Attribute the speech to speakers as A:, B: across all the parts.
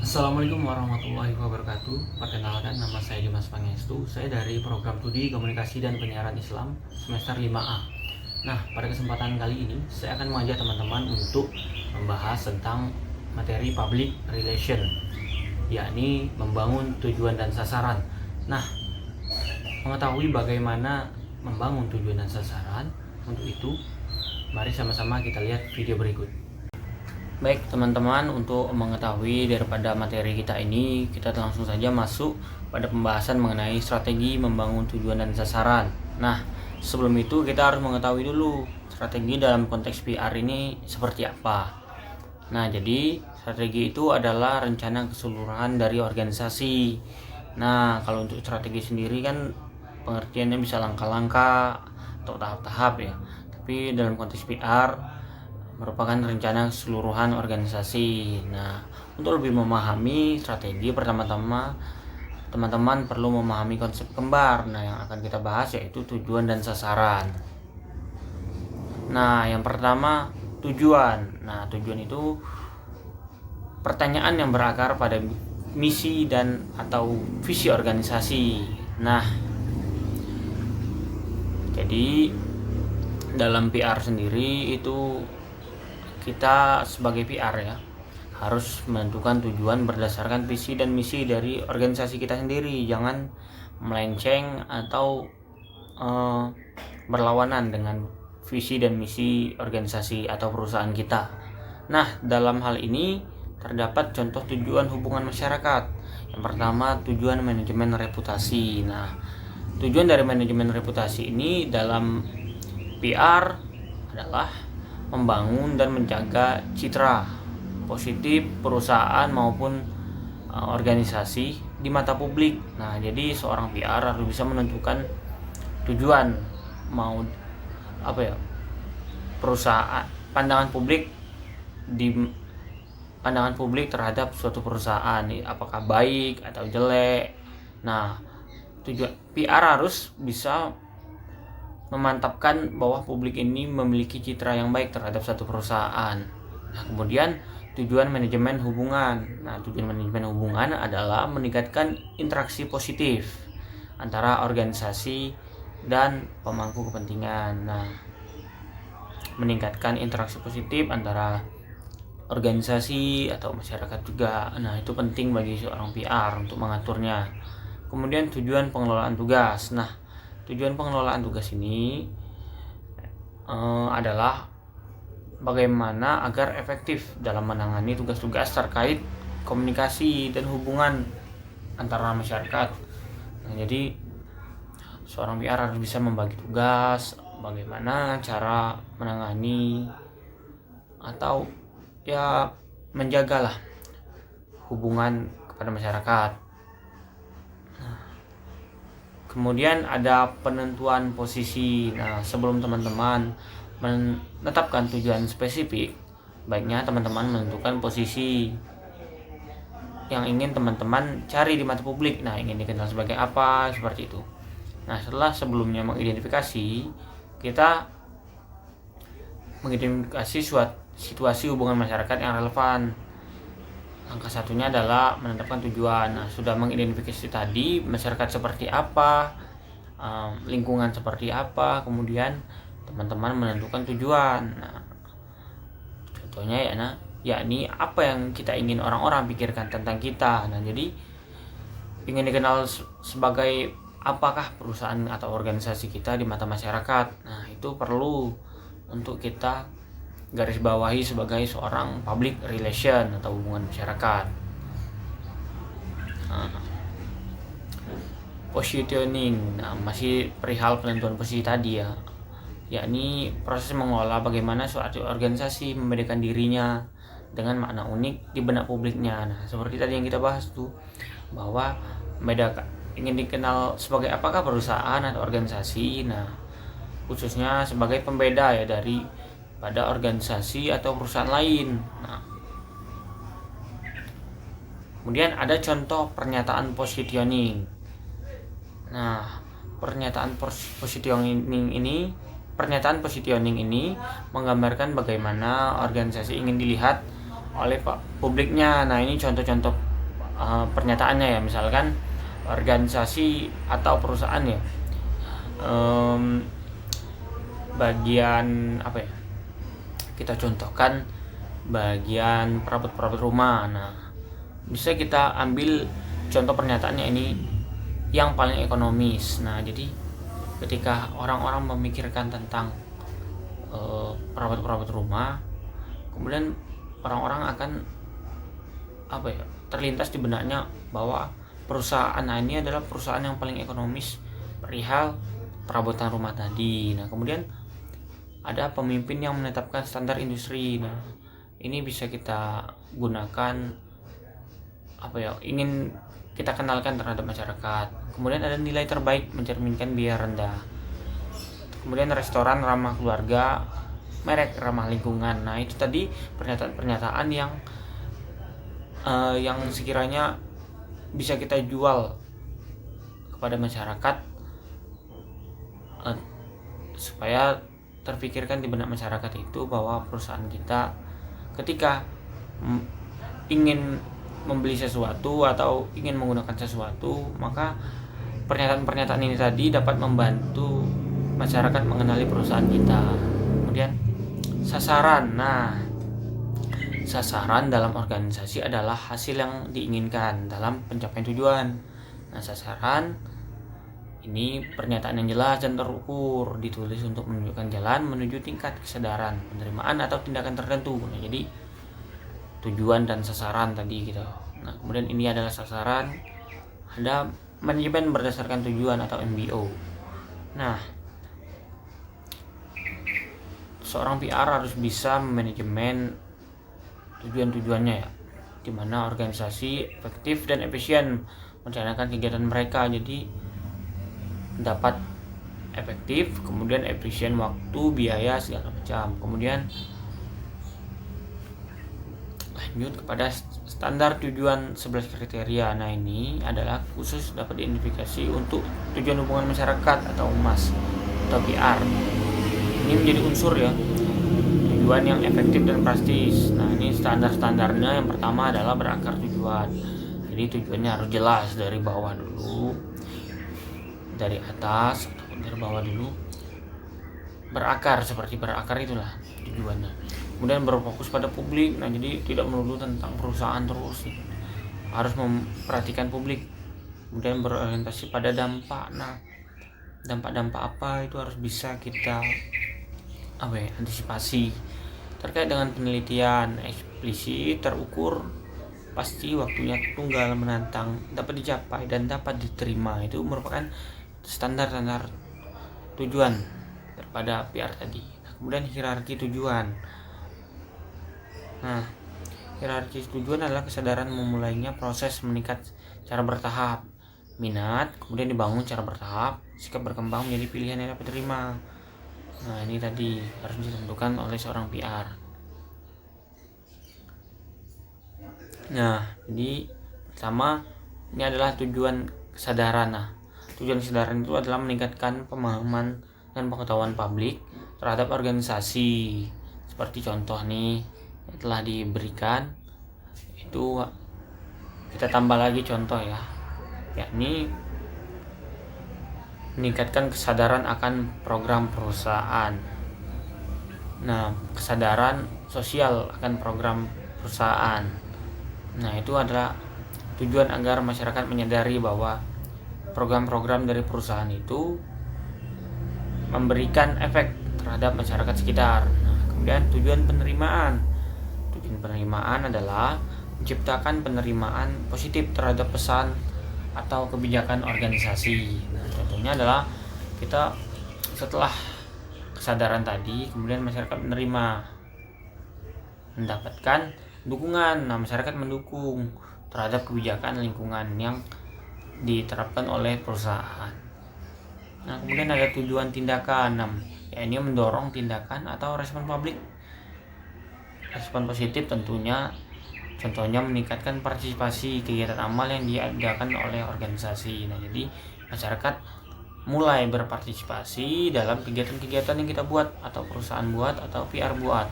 A: Assalamualaikum warahmatullahi wabarakatuh. Perkenalkan, nama saya Dimas Pangestu. Saya dari program Studi Komunikasi dan Penyiaran Islam semester 5A. Nah, pada kesempatan kali ini saya akan mengajak teman-teman untuk membahas tentang materi public relation, yakni membangun tujuan dan sasaran. Nah, mengetahui bagaimana membangun tujuan dan sasaran, untuk itu mari sama-sama kita lihat video berikut. Baik teman-teman, untuk mengetahui daripada materi kita ini, kita langsung saja masuk pada pembahasan mengenai strategi membangun tujuan dan sasaran. Nah, sebelum itu kita harus mengetahui dulu strategi dalam konteks PR ini seperti apa. Nah, jadi strategi itu adalah rencana keseluruhan dari organisasi. Nah, kalau untuk strategi sendiri kan pengertiannya bisa langkah-langkah atau tahap-tahap ya. Tapi dalam konteks PR merupakan rencana keseluruhan organisasi. Nah, untuk lebih memahami strategi, pertama-tama teman-teman perlu memahami konsep kembar. Nah, yang akan kita bahas yaitu tujuan dan sasaran. Nah, yang pertama tujuan. Nah, tujuan itu pertanyaan yang berakar pada misi dan atau visi organisasi. Nah, jadi dalam PR sendiri itu kita sebagai PR ya harus menentukan tujuan berdasarkan visi dan misi dari organisasi kita sendiri, jangan melenceng atau berlawanan dengan visi dan misi organisasi atau perusahaan kita. Nah, dalam hal ini terdapat contoh tujuan hubungan masyarakat. Yang pertama, tujuan manajemen reputasi. Nah, tujuan dari manajemen reputasi ini dalam PR adalah membangun dan menjaga citra positif perusahaan maupun organisasi di mata publik. Nah, jadi seorang PR harus bisa menentukan tujuan mau perusahaan, pandangan publik terhadap suatu perusahaan, apakah baik atau jelek. Nah, tujuan PR harus bisa memantapkan bahwa publik ini memiliki citra yang baik terhadap satu perusahaan. Nah, kemudian tujuan manajemen hubungan. Nah, tujuan manajemen hubungan adalah meningkatkan interaksi positif antara organisasi dan pemangku kepentingan. Nah, meningkatkan interaksi positif antara organisasi atau masyarakat juga. Nah, itu penting bagi seorang PR untuk mengaturnya. Kemudian tujuan pengelolaan tugas. Nah, tujuan pengelolaan tugas ini adalah bagaimana agar efektif dalam menangani tugas-tugas terkait komunikasi dan hubungan antara masyarakat. Nah, jadi seorang PR harus bisa membagi tugas, bagaimana cara menangani atau ya menjagalah hubungan kepada masyarakat. Kemudian ada penentuan posisi. Nah, sebelum teman-teman menetapkan tujuan spesifik, baiknya teman-teman menentukan posisi yang ingin teman-teman cari di mata publik. Nah, ingin dikenal sebagai apa, seperti itu. Nah, setelah sebelumnya mengidentifikasi, kita mengidentifikasi suatu situasi hubungan masyarakat yang relevan. Langkah satunya adalah menetapkan tujuan. Nah, sudah mengidentifikasi tadi masyarakat seperti apa, lingkungan seperti apa, kemudian teman-teman menentukan tujuan. Nah, contohnya yakni apa yang kita ingin orang-orang pikirkan tentang kita. Nah, jadi ingin dikenal sebagai apakah perusahaan atau organisasi kita di mata masyarakat. Nah, itu perlu untuk kita garis bawahi sebagai seorang public relation atau hubungan masyarakat. Positioning. Nah, masih perihal penentuan posisi tadi ya, yakni proses mengelola bagaimana suatu organisasi membedakan dirinya dengan makna unik di benak publiknya. Nah, seperti tadi yang kita bahas tuh, bahwa membedakan, ingin dikenal sebagai apakah perusahaan atau organisasi. Nah, khususnya sebagai pembeda ya dari pada organisasi atau perusahaan lain. Nah, kemudian ada contoh pernyataan positioning. Nah, pernyataan positioning ini menggambarkan bagaimana organisasi ingin dilihat oleh publiknya. Nah, ini contoh-contoh pernyataannya ya, misalkan organisasi atau perusahaan ya, bagian apa ya, kita contohkan bagian perabot rumah. Nah, bisa kita ambil contoh pernyataannya ini yang paling ekonomis. Nah, jadi ketika orang-orang memikirkan tentang perabot rumah, kemudian orang-orang akan apa ya, terlintas di benaknya bahwa perusahaan ini adalah perusahaan yang paling ekonomis perihal perabotan rumah tadi. Nah, kemudian ada pemimpin yang menetapkan standar industri. Nah, ini bisa kita gunakan apa ya, ingin kita kenalkan terhadap masyarakat. Kemudian ada nilai terbaik mencerminkan biaya rendah. Kemudian restoran ramah keluarga, merek ramah lingkungan. Nah, itu tadi pernyataan-pernyataan yang sekiranya bisa kita jual kepada masyarakat, supaya terpikirkan di benak masyarakat itu bahwa perusahaan kita ketika ingin membeli sesuatu atau ingin menggunakan sesuatu, maka pernyataan-pernyataan ini tadi dapat membantu masyarakat mengenali perusahaan kita. Kemudian sasaran. Nah, sasaran dalam organisasi adalah hasil yang diinginkan dalam pencapaian tujuan. Nah, sasaran ini pernyataan yang jelas dan terukur, ditulis untuk menunjukkan jalan menuju tingkat kesadaran, penerimaan atau tindakan tertentu. Nah, jadi tujuan dan sasaran tadi gitu. Nah, kemudian ini adalah sasaran, ada manajemen berdasarkan tujuan atau MBO. Nah, seorang PR harus bisa manajemen tujuan-tujuannya ya, di mana organisasi efektif dan efisien merencanakan kegiatan mereka, jadi dapat efektif, kemudian efisien waktu, biaya, segala macam. Kemudian lanjut kepada standar tujuan 11 kriteria. Nah, ini adalah khusus dapat diidentifikasi untuk tujuan hubungan masyarakat atau HUMAS atau PR. Ini menjadi unsur ya, tujuan yang efektif dan praktis. Nah, ini standar-standarnya. Yang pertama adalah berakar tujuan. Jadi tujuannya harus jelas dari bawah dulu, dari atas ataupun dari bawah dulu, berakar, seperti berakar itulah tujuannya. Kemudian berfokus pada publik. Nah, jadi tidak melulu tentang perusahaan terus, harus memperhatikan publik. Kemudian berorientasi pada dampak. Nah, dampak-dampak apa itu harus bisa kita antisipasi. Terkait dengan penelitian, eksplisit, terukur, pasti, waktunya tunggal, menantang, dapat dicapai dan dapat diterima. Itu merupakan standar-standar tujuan daripada PR tadi. Nah, kemudian hierarki tujuan. Nah, hierarki tujuan adalah kesadaran memulainya proses meningkat secara bertahap. Minat kemudian dibangun secara bertahap, sikap berkembang menjadi pilihan yang dapat diterima. Nah, ini tadi harus ditentukan oleh seorang PR. Nah, jadi pertama ini adalah tujuan kesadaran. Nah, tujuan kesadaran itu adalah meningkatkan pemahaman dan pengetahuan publik terhadap organisasi. Seperti contoh nih yang telah diberikan, itu kita tambah lagi contoh ya, yakni meningkatkan kesadaran akan program perusahaan. Nah, kesadaran sosial akan program perusahaan. Nah, itu adalah tujuan agar masyarakat menyadari bahwa program-program dari perusahaan itu memberikan efek terhadap masyarakat sekitar. Nah, kemudian tujuan penerimaan. Tujuan penerimaan adalah menciptakan penerimaan positif terhadap pesan atau kebijakan organisasi. Nah, contohnya adalah kita setelah kesadaran tadi, kemudian masyarakat mendapatkan dukungan. Nah, masyarakat mendukung terhadap kebijakan lingkungan yang diterapkan oleh perusahaan. Nah, kemudian ada tujuan tindakan. Nah, ini mendorong tindakan atau respon publik. Respon positif tentunya, contohnya meningkatkan partisipasi kegiatan amal yang diadakan oleh organisasi. Nah, jadi masyarakat mulai berpartisipasi dalam kegiatan-kegiatan yang kita buat atau perusahaan buat atau PR buat.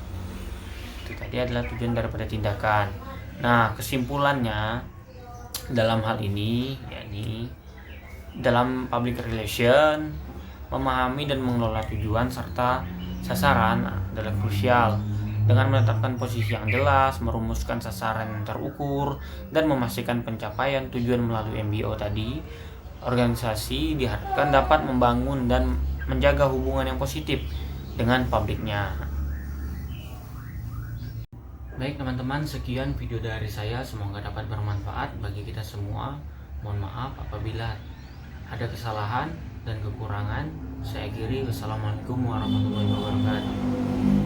A: Itu tadi adalah tujuan daripada tindakan. Nah, kesimpulannya Dalam hal ini, yakni dalam public relation, memahami dan mengelola tujuan serta sasaran adalah krusial. Dengan menetapkan posisi yang jelas, merumuskan sasaran yang terukur, dan memastikan pencapaian tujuan melalui MBO tadi, organisasi diharapkan dapat membangun dan menjaga hubungan yang positif dengan publiknya. Baik teman-teman, sekian video dari saya, semoga dapat bermanfaat bagi kita semua. Mohon maaf apabila ada kesalahan dan kekurangan. Saya akhiri, wassalamualaikum warahmatullahi wabarakatuh.